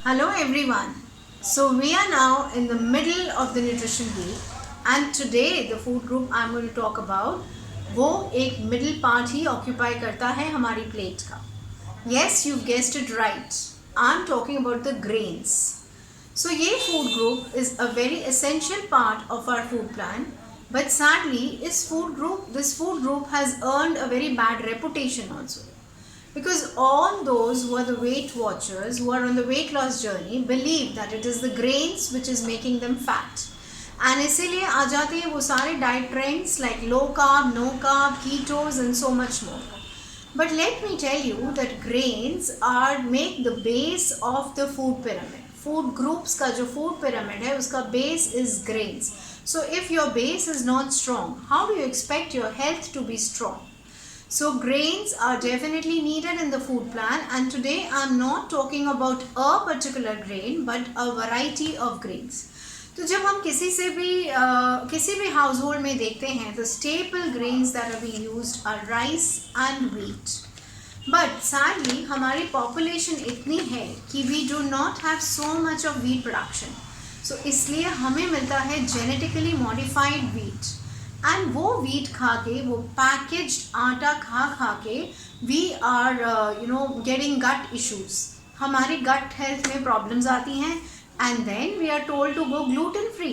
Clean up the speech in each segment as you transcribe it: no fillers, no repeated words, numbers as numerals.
Hello everyone. So we are now in the middle of the nutrition week and today the food group I'm going to talk about वो एक middle part ही occupy करता है हमारी plate का. Yes, you've guessed it right. I'm talking about the grains. So ये food group is a very essential part of our food plan, but sadly this food group has earned a very bad reputation also. Because all those who are the Weight Watchers, who are on the weight loss journey, believe that it is the grains which is making them fat. And इसीलिए आ जाते हैं वो सारे diet trends like low carb, no carb, ketos and so much more. But let me tell you that grains make the base of the food pyramid. Food groups का जो food pyramid है उसका base is grains. So if your base is not strong, how do you expect your health to be strong? So grains are definitely needed in the food plan, and today I am not talking about a particular grain but a variety of grains. तो जब हम किसी भी household में देखते हैं the staple grains that are being used are rice and wheat. But sadly हमारी population इतनी है कि we do not have so much of wheat production. So इसलिए हमें मिलता है genetically modified wheat. एंड वो वीट खा के वो पैकेज्ड आटा खा के we are getting gut issues. हमारी गट हेल्थ में प्रॉब्लम्स आती हैं and then we are told to go gluten free.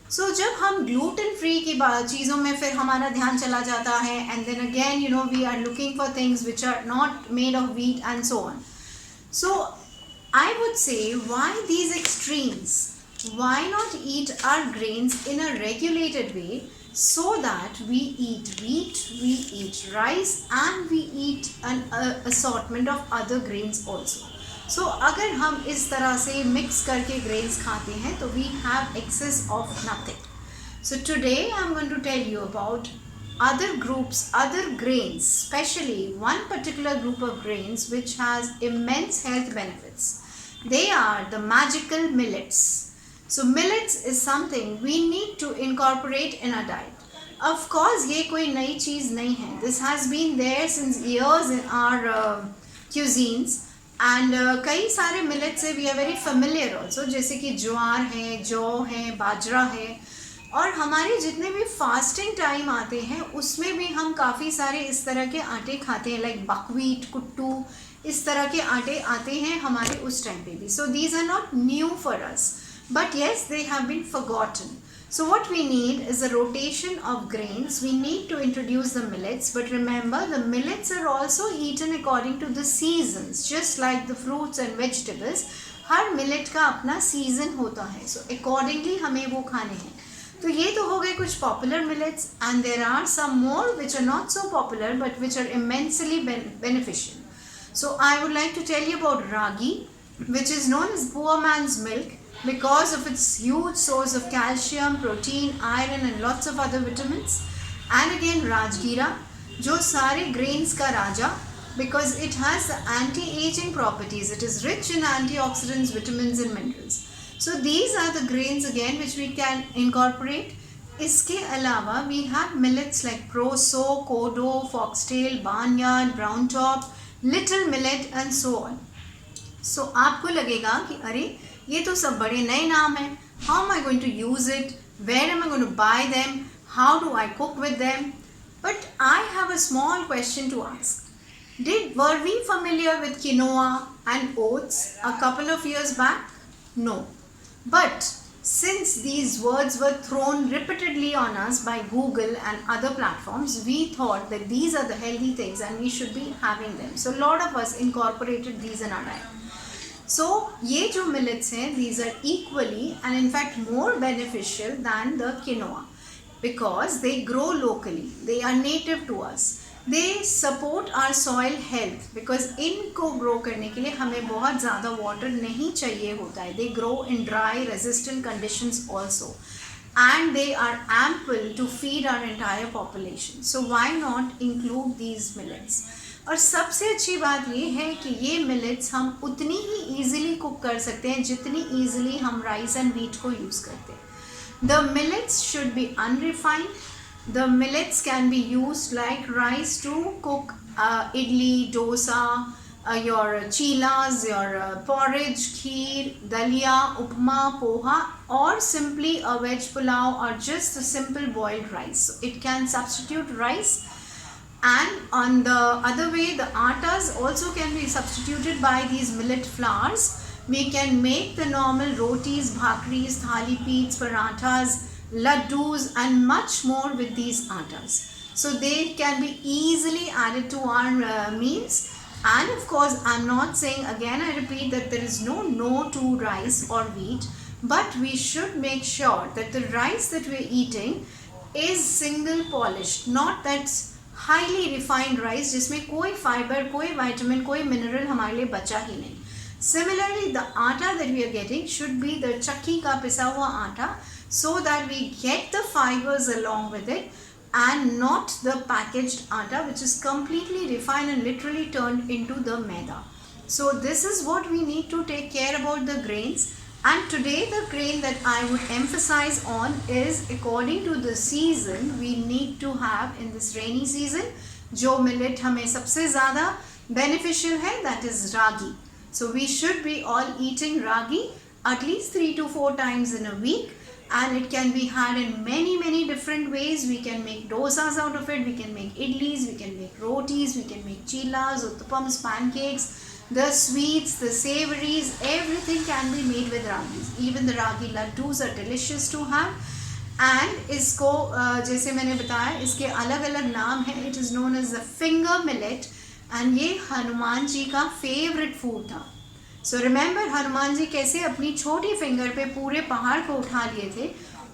So जब हम ग्लूटेन फ्री की चीज़ों में फिर हमारा ध्यान चला जाता है and then again we are looking for things which are not made of wheat and so on. So I would say why these extremes? Why not eat our grains in a regulated way so that we eat wheat, we eat rice and we eat an assortment of other grains also. So अगर हम इस तरह से mix करके grains खाते हैं तो we have excess of nothing. So today I'm going to tell you about other groups, other grains, especially one particular group of grains which has immense health benefits. They are the magical millets. So millets is something we need to incorporate in our diet. Of course ये कोई नई चीज़ नहीं है. This has been there since years in our cuisines and कई सारे millets से we are very familiar also, जैसे कि ज्वार है, जौ है, बाजरा है. और हमारे जितने भी फास्टिंग टाइम आते हैं उसमें भी हम काफ़ी सारे इस तरह के आटे खाते हैं लाइक बकवीट, कुट्टू, इस तरह के आटे आते हैं हमारे उस टाइम पे भी. So these are not new for us. But yes, they have been forgotten. So what we need is a rotation of grains. We need to introduce the millets, but remember the millets are also eaten according to the seasons, just like the fruits and vegetables. Her millet का अपना season होता है, so accordingly हमें वो खाने हैं. तो ये तो हो गए कुछ popular millets, and there are some more which are not so popular but which are immensely beneficial. So I would like to tell you about ragi, which is known as poor man's milk, because of its huge source of calcium, protein, iron and lots of other vitamins. And again rajgira, जो सारे grains का राजा, because it has the anti-aging properties. It is rich in antioxidants, vitamins and minerals. So these are the grains again which we can incorporate. इसके अलावा we have millets like proso, kodo, foxtail, barnyard, brown top, little millet and so on. So आपको लगेगा कि अरे ये तो सब बड़े नए नाम हैं. How am I going to use it? Where am I going to buy them? How do I cook with them? But I have a small question to ask. Were we familiar with quinoa and oats a couple of years back? No. But since these words were thrown repeatedly on us by Google and other platforms, we thought that these are the healthy things and we should be having them. So a lot of us incorporated these in our diet. So ये जो millets हैं, these are equally and in fact more beneficial than the quinoa because they grow locally. They are native to us. They support our soil health because इनको grow करने के लिए हमें बहुत ज़्यादा water नहीं चाहिए होता है. They grow in dry, resistant conditions also, and they are ample to feed our entire population. So why not include these millets? और सबसे अच्छी बात ये है कि ये मिलेट्स हम उतनी ही ईजिली कुक कर सकते हैं जितनी ईजिली हम राइस एंड व्हीट को यूज़ करते हैं. The millets should be unrefined. The millets can be used like rice to cook idli, dosa, your chilas, your porridge, kheer, dalia, upma, poha, or simply a veg pulao or just a simple boiled rice. So it can substitute rice. And on the other way, the atas also can be substituted by these millet flours. We can make the normal rotis, bhakris, thali peets, parathas, laddus and much more with these atas. So they can be easily added to our meals. And of course, I'm not saying, again I repeat, that there is no to rice or wheat, but we should make sure that the rice that we're eating is single polished, not that highly refined rice जिसमें कोई fibre, कोई vitamin, कोई mineral हमारे लिए बचा ही नहीं. Similarly, the atta that we are getting should be the chakki ka pisa hua atta, so that we get the fibers along with it and not the packaged atta which is completely refined and literally turned into the maida. So this is what we need to take care about the grains. And today the grain that I would emphasize on is, according to the season, we need to have in this rainy season, जो millet हमें सबसे ज़्यादा beneficial है, that is ragi. So we should be all eating ragi at least 3 to 4 times in a week, and it can be had in many different ways. We can make dosas out of it, we can make idlis, we can make rotis, we can make chilas, uttapams, pancakes. The sweets, the savories, everything can be made with ragis. Even the ragi laddus are delicious to have. And इसको जैसे मैंने बताया, इसके अलग अलग नाम है. It is known as the finger millet, and ये हनुमान जी का फेवरेट फूड था. So remember, हनुमान जी कैसे अपनी छोटी फिंगर पे पूरे पहाड़ को उठा लिए थे,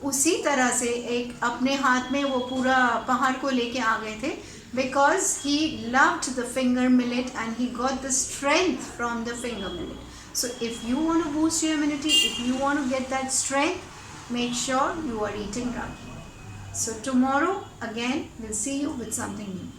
उसी तरह से एक अपने हाथ में वो पूरा पहाड़ को लेके आ गए थे, because he loved the finger millet and he got the strength from the finger millet. So if you want to boost your immunity, if you want to get that strength, make sure you are eating ragi. So tomorrow again we'll see you with something new.